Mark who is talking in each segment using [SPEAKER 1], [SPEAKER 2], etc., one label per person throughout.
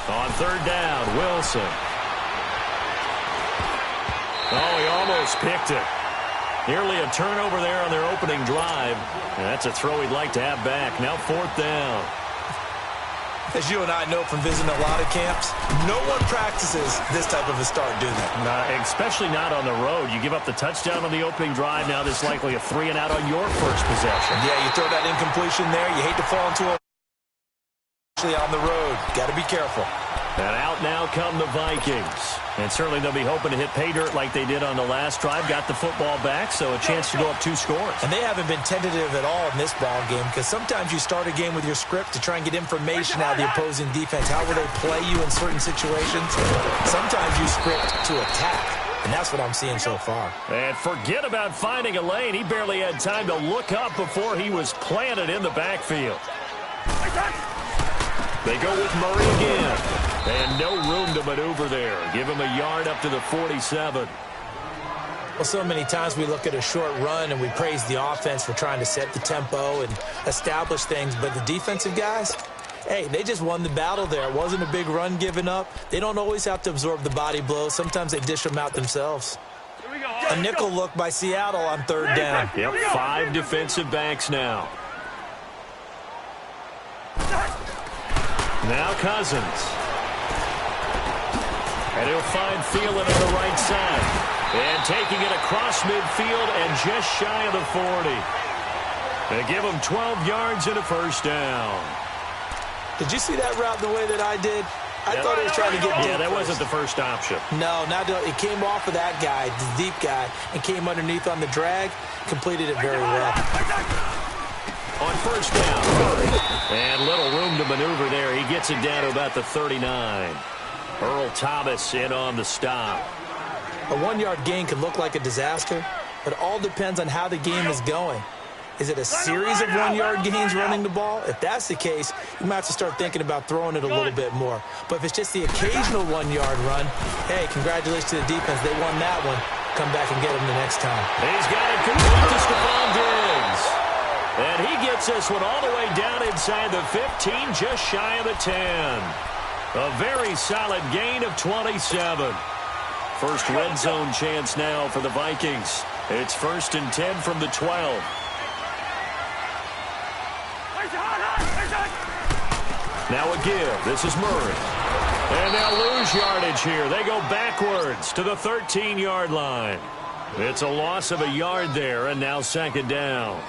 [SPEAKER 1] On third down, Wilson. Oh, he almost picked it. Nearly a turnover there on their opening drive. And that's a throw he'd like to have back. Now fourth down.
[SPEAKER 2] As you and I know from visiting a lot of camps, no one practices this type of a start, do they?
[SPEAKER 1] Especially not on the road. You give up the touchdown on the opening drive. Now there's likely a 3-and-out on your first possession.
[SPEAKER 2] Yeah, you throw that incompletion there. You hate to fall into a... on the road. Got to be careful.
[SPEAKER 1] And out now come the Vikings. And certainly they'll be hoping to hit pay dirt like they did on the last drive. Got the football back, so a chance to go up 2 scores.
[SPEAKER 2] And they haven't been tentative at all in this ball game, because sometimes you start a game with your script to try and get information out of the opposing defense. How will they play you in certain situations? Sometimes you script to attack. And that's what I'm seeing so far.
[SPEAKER 1] And forget about finding a lane. He barely had time to look up before he was planted in the backfield. They go with Murray again. And no room to maneuver there. Give him a yard up to the 47.
[SPEAKER 2] Well, so many times we look at a short run and we praise the offense for trying to set the tempo and establish things. But the defensive guys, hey, they just won the battle there. It wasn't a big run given up. They don't always have to absorb the body blows. Sometimes they dish them out themselves. A nickel look by Seattle on third down.
[SPEAKER 1] Yep, 5 defensive backs now. Now Cousins. And he'll find Thielen on the right side. And taking it across midfield and just shy of the 40. They give him 12 yards and a first down.
[SPEAKER 2] Did you see that route the way that I did? I thought he was trying to get deep.
[SPEAKER 1] Yeah, that wasn't the first option.
[SPEAKER 2] No, it came off of that guy, the deep guy, and came underneath on the drag. Completed it very well.
[SPEAKER 1] On first down, and little room to maneuver there. He gets it down to about the 39. Earl Thomas in on the stop.
[SPEAKER 2] A 1-yard gain can look like a disaster, but it all depends on how the game is going. Is it a series of 1-yard gains running the ball? If that's the case, you might have to start thinking about throwing it a little bit more. But if it's just the occasional 1-yard run, hey, congratulations to the defense. They won that one. Come back and get them the next time.
[SPEAKER 1] He's got it complete to Stephon Diggs. And he gets this one all the way down inside the 15, just shy of the 10. A very solid gain of 27. First red zone chance now for the Vikings. It's 1st and 10 from the 12. Now a give. This is Murray. And they'll lose yardage here. They go backwards to the 13-yard line. It's a loss of a yard there, and now 2nd down.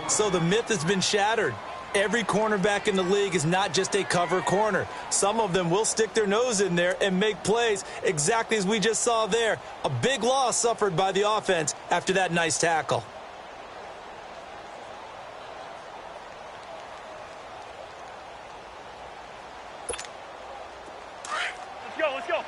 [SPEAKER 2] So the myth has been shattered. Every cornerback in the league is not just a cover corner. Some of them will stick their nose in there and make plays exactly as we just saw there. A big loss suffered by the offense after that nice tackle.
[SPEAKER 3] Let's go.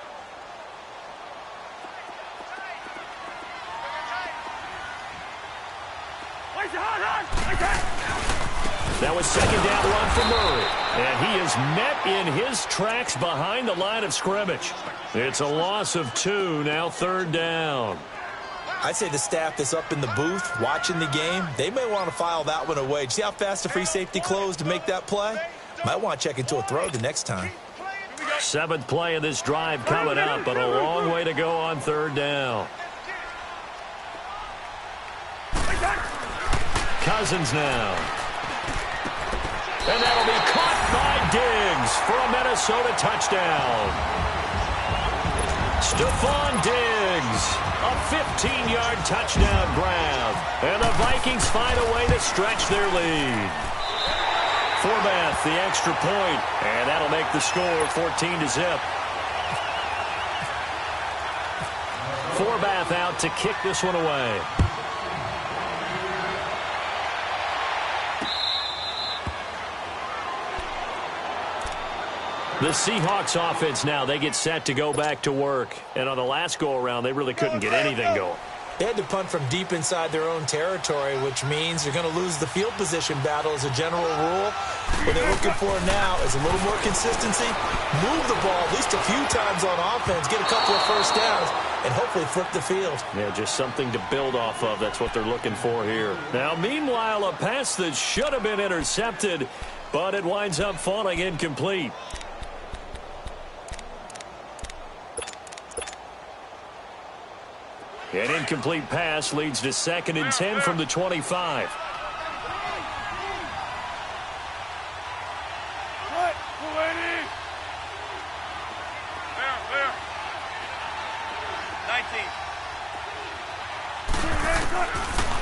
[SPEAKER 1] That was 2nd down run for Murray. And he is met in his tracks behind the line of scrimmage. It's a loss of 2, now 3rd down.
[SPEAKER 2] I'd say the staff that's up in the booth watching the game, they may want to file that one away. See how fast the free safety closed to make that play? Might want to check into a throw the next time.
[SPEAKER 1] 7th play of this drive coming up, but a long way to go on 3rd down. Cousins now. And that'll be caught by Diggs for a Minnesota touchdown. Stephon Diggs, a 15-yard touchdown grab. And the Vikings find a way to stretch their lead. Forbath, the extra point, and that'll make the score 14-0. Forbath out to kick this one away. The Seahawks offense now, they get set to go back to work. And on the last go-around, they really couldn't get anything going.
[SPEAKER 2] They had to punt from deep inside their own territory, which means they're going to lose the field position battle as a general rule. What they're looking for now is a little more consistency, move the ball at least a few times on offense, get a couple of first downs, and hopefully flip the field.
[SPEAKER 1] Yeah, just something to build off of. That's what they're looking for here. Now, meanwhile, a pass that should have been intercepted, but it winds up falling incomplete. An incomplete pass leads to 2nd and 10 from the 25.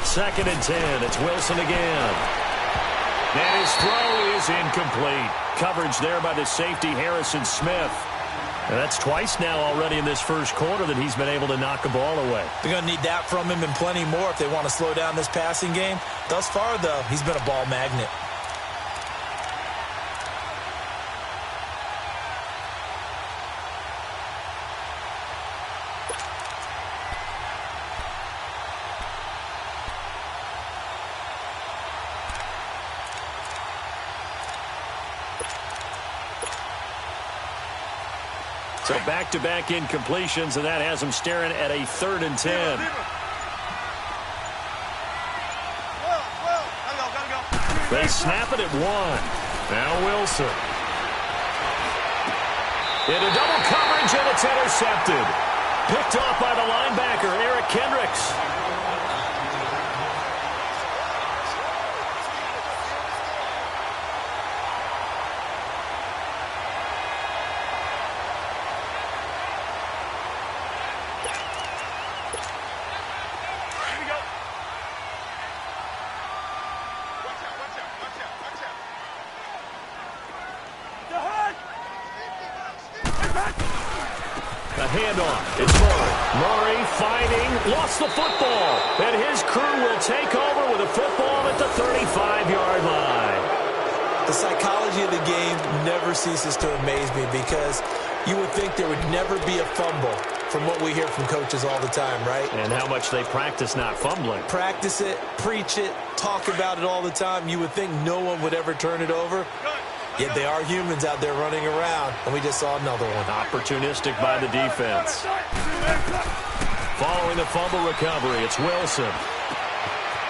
[SPEAKER 1] Second and 10. It's Wilson again. And his throw is incomplete. Coverage there by the safety, Harrison Smith. And that's twice now already in this first quarter that he's been able to knock a ball away.
[SPEAKER 2] They're going to need that from him and plenty more if they want to slow down this passing game. Thus far, though, he's been a ball magnet.
[SPEAKER 1] So back-to-back incompletions, and that has him staring at a 3rd and 10. They snap it at 1. Now Wilson. Into double coverage, and it's intercepted. Picked off by the linebacker, Eric Kendricks. A handoff. It's Murray. Murray fighting. Lost the football. And his crew will take over with a football at the 35-yard line.
[SPEAKER 2] The psychology of the game never ceases to amaze me because you would think there would never be a fumble from what we hear from coaches all the time, right?
[SPEAKER 1] And how much they practice not fumbling.
[SPEAKER 2] Practice it, preach it, talk about it all the time. You would think no one would ever turn it over. Yet they are humans out there running around, and we just saw another one.
[SPEAKER 1] Opportunistic by the defense. Following the fumble recovery, it's Wilson.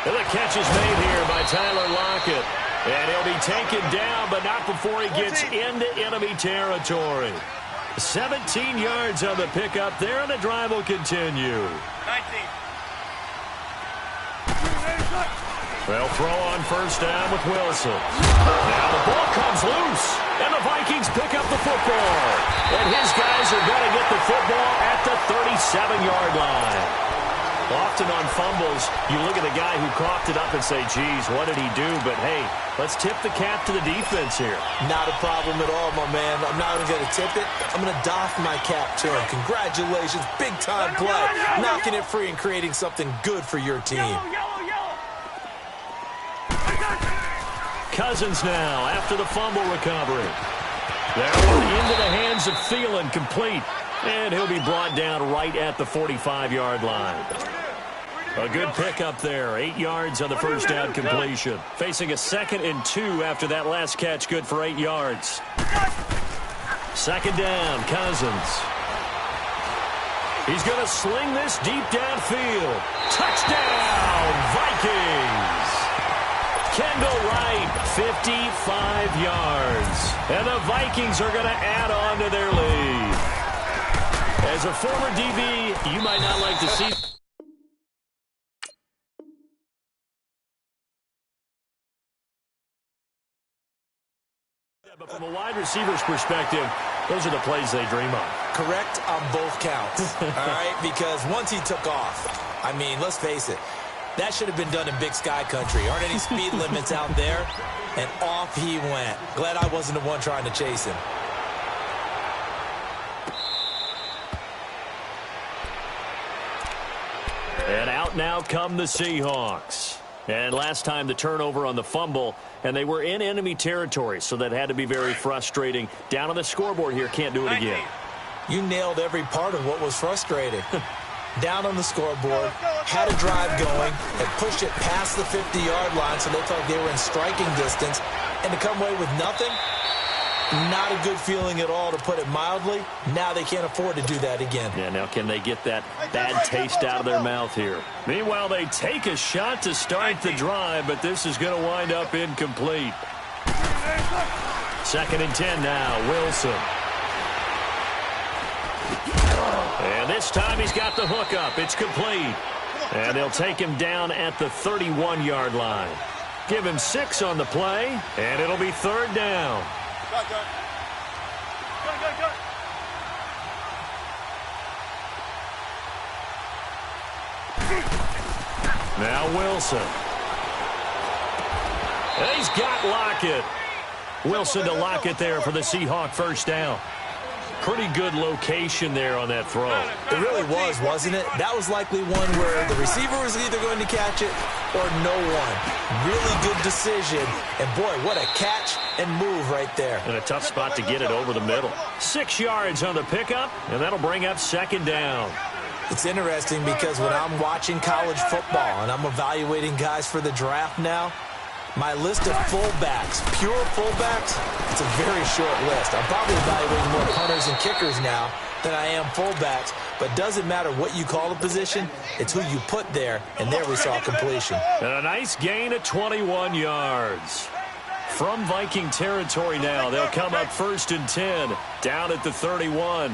[SPEAKER 1] And the catch is made here by Tyler Lockett. And he'll be taken down, but not before he gets into enemy territory. 17 yards on the pickup there, and the drive will continue.
[SPEAKER 3] 19.
[SPEAKER 1] They'll throw on first down with Wilson. Now the ball comes loose, and the Vikings pick up the football. And his guys are going to get the football at the 37-yard line. Often on fumbles, you look at the guy who coughed it up and say, geez, what did he do? But, hey, let's tip the cap to the defense here.
[SPEAKER 2] Not a problem at all, my man. I'm not even going to tip it. I'm going to doff my cap to him. Congratulations, big-time play. Knocking it free and creating something good for your team.
[SPEAKER 1] Cousins now after the fumble recovery. That one into the hands of Thielen, complete. And he'll be brought down right at the 45-yard line. A good pickup there. 8 yards on the first down completion. Facing a 2nd and 2 after that last catch, good for 8 yards. 2nd down, Cousins. He's going to sling this deep downfield. Touchdown, Vikings! Kendall Wright, 55 yards. And the Vikings are going to add on to their lead. As a former DB, you might not like to see... But from a wide receiver's perspective, those are the plays they dream of.
[SPEAKER 2] Correct on both counts, all right? Because once he took off, I mean, let's face it, that should have been done in Big Sky Country. Aren't any speed limits out there? And off he went. Glad I wasn't the one trying to chase him.
[SPEAKER 1] And out now come the Seahawks. And last time the turnover on the fumble, and they were in enemy territory, so that had to be very frustrating. Down on the scoreboard here, can't do it again.
[SPEAKER 2] You nailed every part of what was frustrating. Down on the scoreboard, had a drive going, and pushed it past the 50-yard line so they felt like they were in striking distance, and to come away with nothing, not a good feeling at all, to put it mildly. Now they can't afford to do that again.
[SPEAKER 1] Yeah, now can they get that bad taste out of their mouth here? Meanwhile, they take a shot to start the drive, but this is going to wind up incomplete. 2nd and 10 now, Wilson. And this time he's got the hook up. It's complete. And they'll take him down at the 31-yard line. Give him 6 on the play, and it'll be 3rd down.
[SPEAKER 3] Go.
[SPEAKER 1] Now Wilson. And he's got Lockett. Wilson to Lockett there for the Seahawk first down. Pretty good location there on that throw.
[SPEAKER 2] It really was, wasn't it? That was likely one where the receiver was either going to catch it or no one. Really good decision. And, boy, what a catch and move right there.
[SPEAKER 1] And a tough spot to get it over the middle. 6 yards on the pickup, and that'll bring up 2nd down.
[SPEAKER 2] It's interesting because when I'm watching college football and I'm evaluating guys for the draft now, my list of fullbacks, pure fullbacks, it's a very short list. I'm probably evaluating more punters and kickers now than I am fullbacks, but doesn't matter what you call a position, it's who you put there, and there we saw completion.
[SPEAKER 1] And a nice gain of 21 yards. From Viking territory now, they'll come up 1st and 10, down at the 31.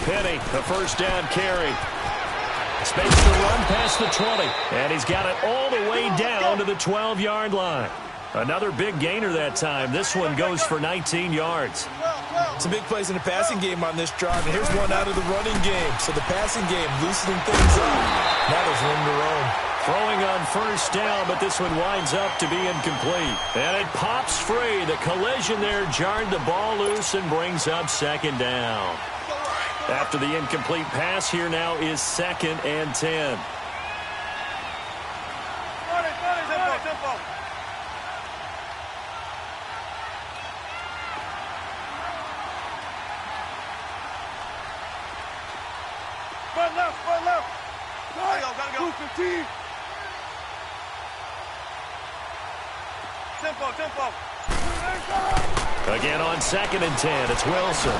[SPEAKER 1] Penny, a first down carry. Space to run past the 20. And he's got it all the way down to the 12-yard line. Another big gainer that time. This one goes for 19 yards.
[SPEAKER 2] Some big plays in the passing game on this drive, and here's one out of the running game. So the passing game loosening things up. Now there's room to roam.
[SPEAKER 1] Throwing on first down, but this one winds up to be incomplete. And it pops free. The collision there jarred the ball loose and brings up 2nd down. After the incomplete pass, here now is 2nd and 10.
[SPEAKER 3] Tempo. Front left. Gotta go. 215. Tempo.
[SPEAKER 1] Again on 2nd and 10, it's Wilson.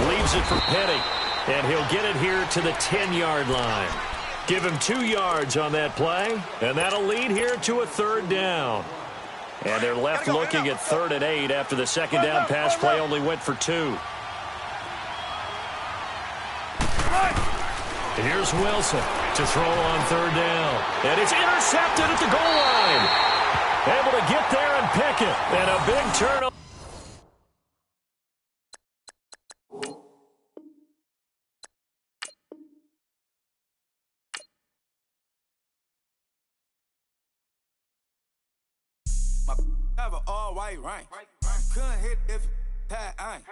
[SPEAKER 1] Leaves it for Penny, and he'll get it here to the 10-yard line. Give him 2 yards on that play, and that'll lead here to a 3rd down. And they're left looking at 3rd and 8 after the 2nd down pass play only went for 2. Here's Wilson to throw on 3rd down. And it's intercepted at the goal line. Able to get there and pick it. And a big turnover.
[SPEAKER 4] Have an all-white rank. Couldn't hit if it had ain't.